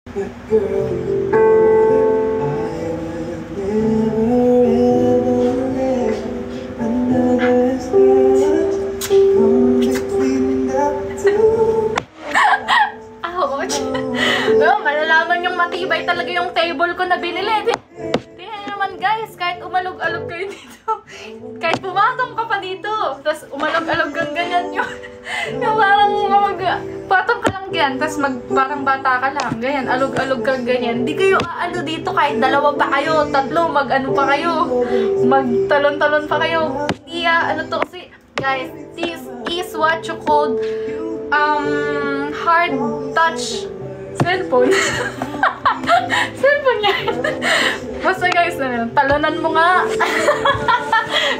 Ouch! No, malalaman yung matibay talaga yung table ko na binili. Tingnan naman guys, kahit umalog-alog kayo dito, kahit pumatong ka pa dito, tapos umalog-alog kang ganyan yung parang patong ka lang ganyan, tapos parang bata ka lang, ganyan, alog-alog kang ganyan. Di kayo aano dito kahit dalawa pa kayo, tatlo, mag-ano pa kayo, magtalon-talon pa kayo. Hindi ano to kasi, guys, this is what you called hard touch cellphone. Cellphone yan. Basta guys, talonan mo nga.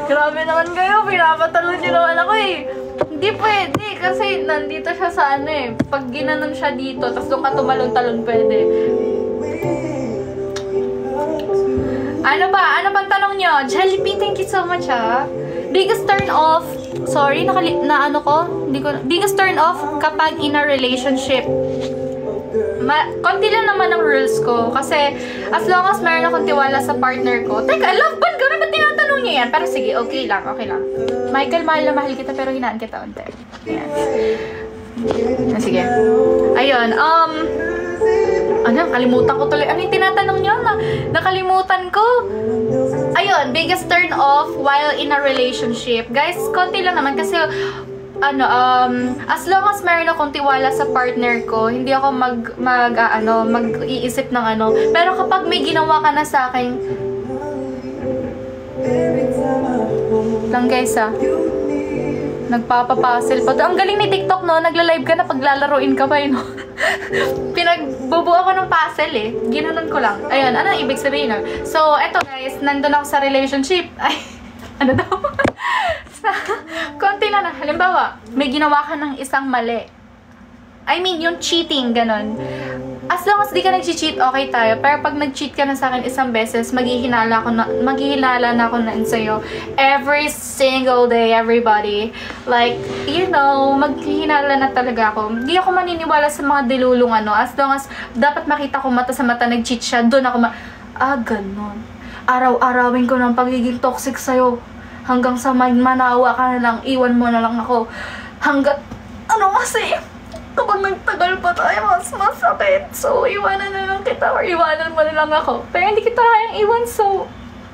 Grabe naman kayo, pinapatalon nyo naman ako eh. Hindi pwede kasi nandito siya sa ano eh. Pag ginanon siya dito, tapos doon ka tumalon-talon pwede. Ano ba? Ano bang tanong nyo? Jollibee, thank you so much ha. Biggest turn off, sorry, biggest turn off kapag in a relationship. Konti lang naman ang rules ko. Kasi, as long as meron akong tiwala sa partner ko. Teka, love band ka na ba tinatanong niya yan? Pero sige, okay lang, okay lang. Michael, mahal na mahal kita, pero hinaan kita unti. Ayan. Sige. Ayun, kalimutan ko tuloy. Ano yung tinatanong niyo? Nakalimutan ko. Ayun, biggest turn off while in a relationship. Guys, konti lang naman kasi as long as meron akong tiwala sa partner ko, hindi ako mag-iisip ng ano. Pero kapag may ginawa ka na sa akin, lang guys nagpapapuzzle pa. Ang galing ni TikTok no, nagla-live ka na paglalaruin ka pa no. Pinagbubuo ako ng puzzle eh. Ginanon ko lang. Ayun, ano ibig sabihin no? So, eto guys, nandun ako sa relationship. Ay, ano daw? Konti na. Halimbawa, may ginawa ka ng isang mali. I mean, yung cheating, ganon. As long as di ka nag-cheat, okay tayo. Pero pag nag-cheat ka na sa akin isang beses, maghihinala na ako na sa'yo. Every single day, everybody. Like, you know, maghihinala na talaga ako. Hindi ako maniniwala sa mga dilulong As long as dapat makita ko mata sa mata nag-cheat siya, doon ako ganon. Araw-arawin ko ng pagiging toxic sa'yo. Hanggang sa manawa ka na lang, iwan mo na lang ako. Hanggat, kasi, kapag nagtagal pa tayo, mas masakit. So, iwanan na lang kita or iwanan mo na lang ako. Pero hindi kita kayang iwan, so,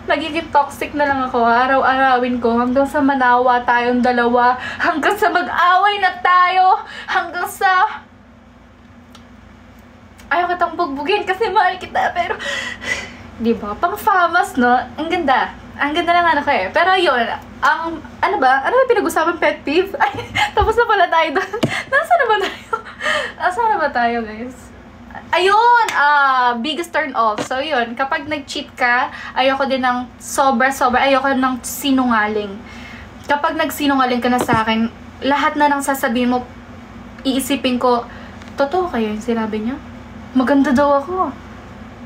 nagiging toxic na lang ako. Araw-arawin ko hanggang sa manawa tayong dalawa. Hanggang sa mag-away na tayo. Hanggang sa ayaw kitang bugbugin kasi mahal kita. Pero, diba? Pang famous, no? Ang ganda. Ang ganda ng ko eh. Pero yun, ano ba pinag-usapan pet peeve? Ay, tapos na pala tayo doon. Nasaan na ba tayo, guys? Ayun, biggest turn off. So yun, kapag nag-cheat ka, ayoko din ng ayoko ng sinungaling. Kapag nagsinungaling ka na sa akin, lahat na ng sasabihin mo, iisipin ko, totoo kayo yung sinabi niya? Maganda daw ako.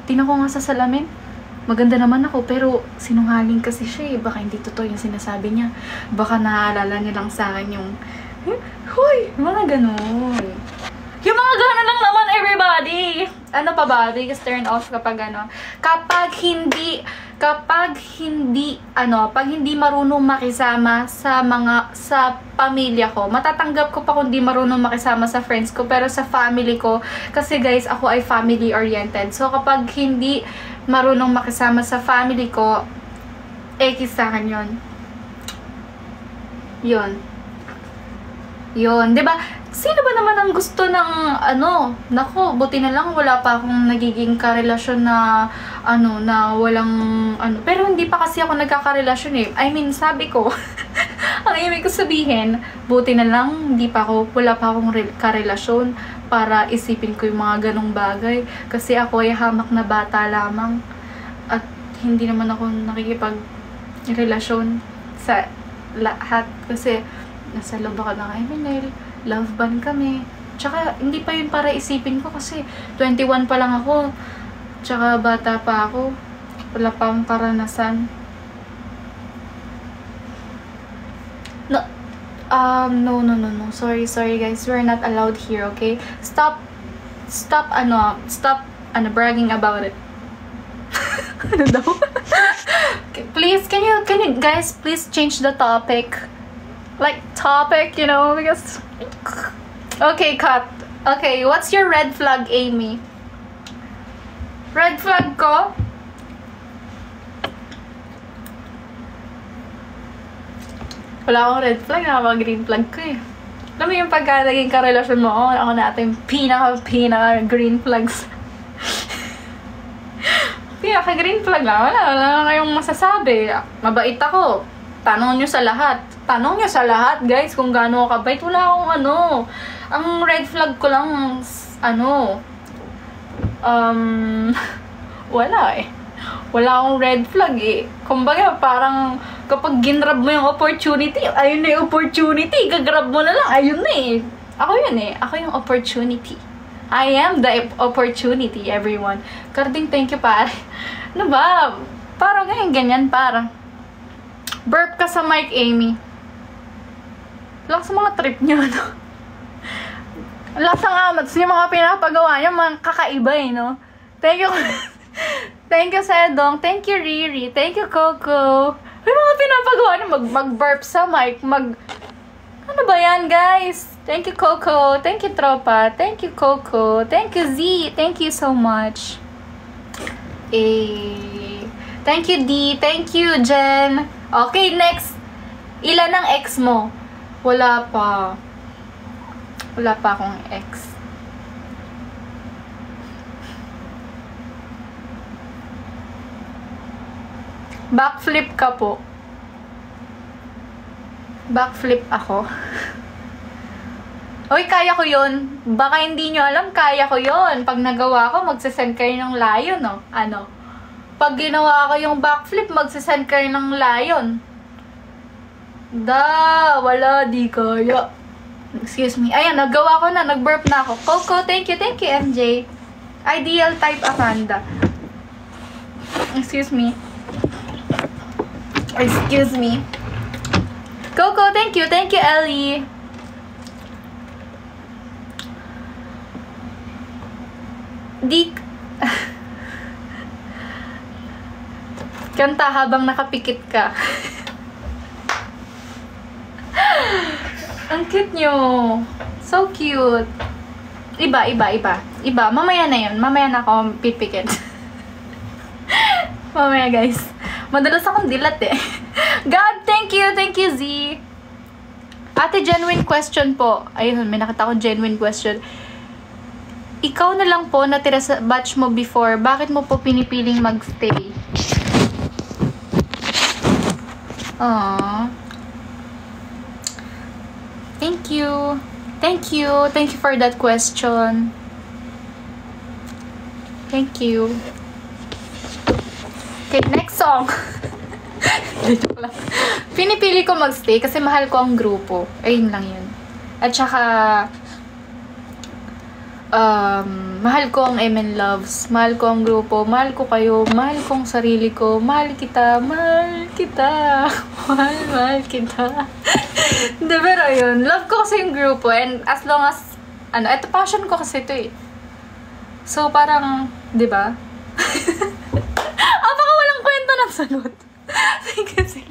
Tingnan ko nga sa salamin. Maganda naman ako, pero sinungaling kasi siya eh. Baka hindi totoo yung sinasabi niya. Baka naalala niya lang sa akin yung, huy, mga ganon. Yung mga ganon lang naman, everybody. Ano pa ba? Biggest turn off kapag Kapag hindi marunong makisama sa pamilya ko. Matatanggap ko pa kung di marunong makisama sa friends ko, pero sa family ko, kasi guys, ako ay family oriented. So kapag hindi marunong makisama sa family ko, sa akin yun, 'di ba? Sino ba naman ang gusto ng nako, buti na lang wala pa akong nagiging karelasyon na na walang pero hindi pa kasi ako nagkakarelasyon eh. I mean, sabi ko, ang ibig ko sabihin, buti na lang wala pa akong karelasyon para isipin ko yung mga ganong bagay. Kasi ako ay hamak na bata lamang at hindi naman ako nakikipag-relasyon sa lahat kasi nasa loob ako ng Eminel, love band kami. Tsaka hindi pa yun para isipin ko kasi 21 pa lang ako. Tsaka bata pa ako. Wala pa akong karanasan. No. Sorry guys. We're not allowed here, okay? Stop bragging about it. Ano daw? Please, can you guys please change the topic? Like, topic, you know, because... Okay, cut. Okay, what's your red flag, Amy? Red flag ko? Wala akong red flag, nakapag-green flag ko eh. Alam mo yung pagka naging karelasyon mo, ako natin pinaka green flags. Pinaka-green flag lang. Wala kayong masasabi. Mabait ako. Tanong nyo sa lahat. Tanong nyo sa lahat, guys, kung gaano ako kabait. Wala akong ano. Ang red flag ko lang, wala eh. Wala akong red flag eh. Kumbaga, parang kapag ginrab mo yung opportunity, ayun na yung opportunity. Gagrab mo na lang, ayun na eh. Ako yun eh. Ako yung opportunity. I am the opportunity, everyone. Karding, thank you, pare. Ano ba? Parang ganyan, parang. Burp ka sa mic, Amy. Lang sa mga trip niyo, no? Lasang amats yung mga pinapagawa niya, mga kakaiba eh, no? Thank you. Thank you, Sedong. Thank you, Riri. Thank you, Coco. May mga pinapagawa niya, mag-burp sa mic, ano ba yan, guys? Thank you, Coco. Thank you, Tropa. Thank you, Coco. Thank you, Z. Thank you so much. Thank you, D. Thank you, Jen. Okay, next. Ilan ang ex mo? Wala pa. Wala pa akong ex. Backflip ka po. Backflip ako. Oy, kaya ko yun. Baka hindi nyo alam, kaya ko yun. Pag nagawa ko, magsasend kayo ng lion, no? Ano? Pag ginawa ko yung backflip, magsasend kayo ng lion. Wala, di kaya. Excuse me. Ayan, nagawa ko na. Nag-burp na ako. Coco, thank you, MJ. Ideal type Amanda. Excuse me. Excuse me. Coco, thank you, Ellie. Kanta habang nakapikit ka. Ang cute nyo. So cute. Iba. Mamaya na yun. Mamaya na ako pipikit. Mamaya, guys. Madalas akong dilat eh. God, thank you, Z. Ate, genuine question po. Ayun, may nakita akong genuine question. Ikaw na lang po natira sa batch mo before. Bakit mo po pinipiling magstay? Aww. Thank you. Thank you for that question. Thank you. Okay, next song. Pinipili ko magstay kasi mahal ko ang grupo. Ayun lang yun. At saka, mahal ko ang MN Loves. Mahal ko ang grupo. Mahal ko kayo. Mahal ko ang sarili ko. Mahal kita. Mahal kita. Mahal kita. Hindi, pero yun. Love ko kasi yung grupo. And as long as, ito passion ko kasi ito eh. So, parang, di ba? Baka walang kwento ng sagot. Kasi,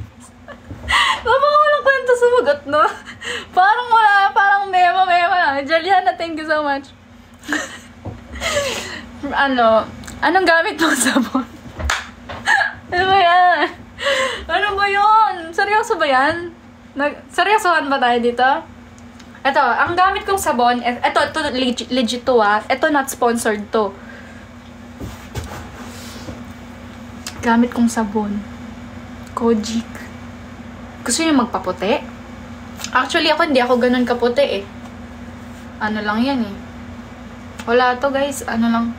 baka walang kwento sumagot, no? Parang wala, parang mema lang. Juliana, thank you so much. Anong gamit mo sabon? Ano ba yan? Ano ba yun? Seryoso ba yan? Seryosohan ba tayo dito? Ito, ang gamit kong sabon, ito legit to ah. Ito not sponsored to. Gamit kong sabon. Kojic. Gusto niyo magpaputi? Actually, hindi ako ganun kaputi eh. Ano lang yan eh. Wala to guys. Ano lang.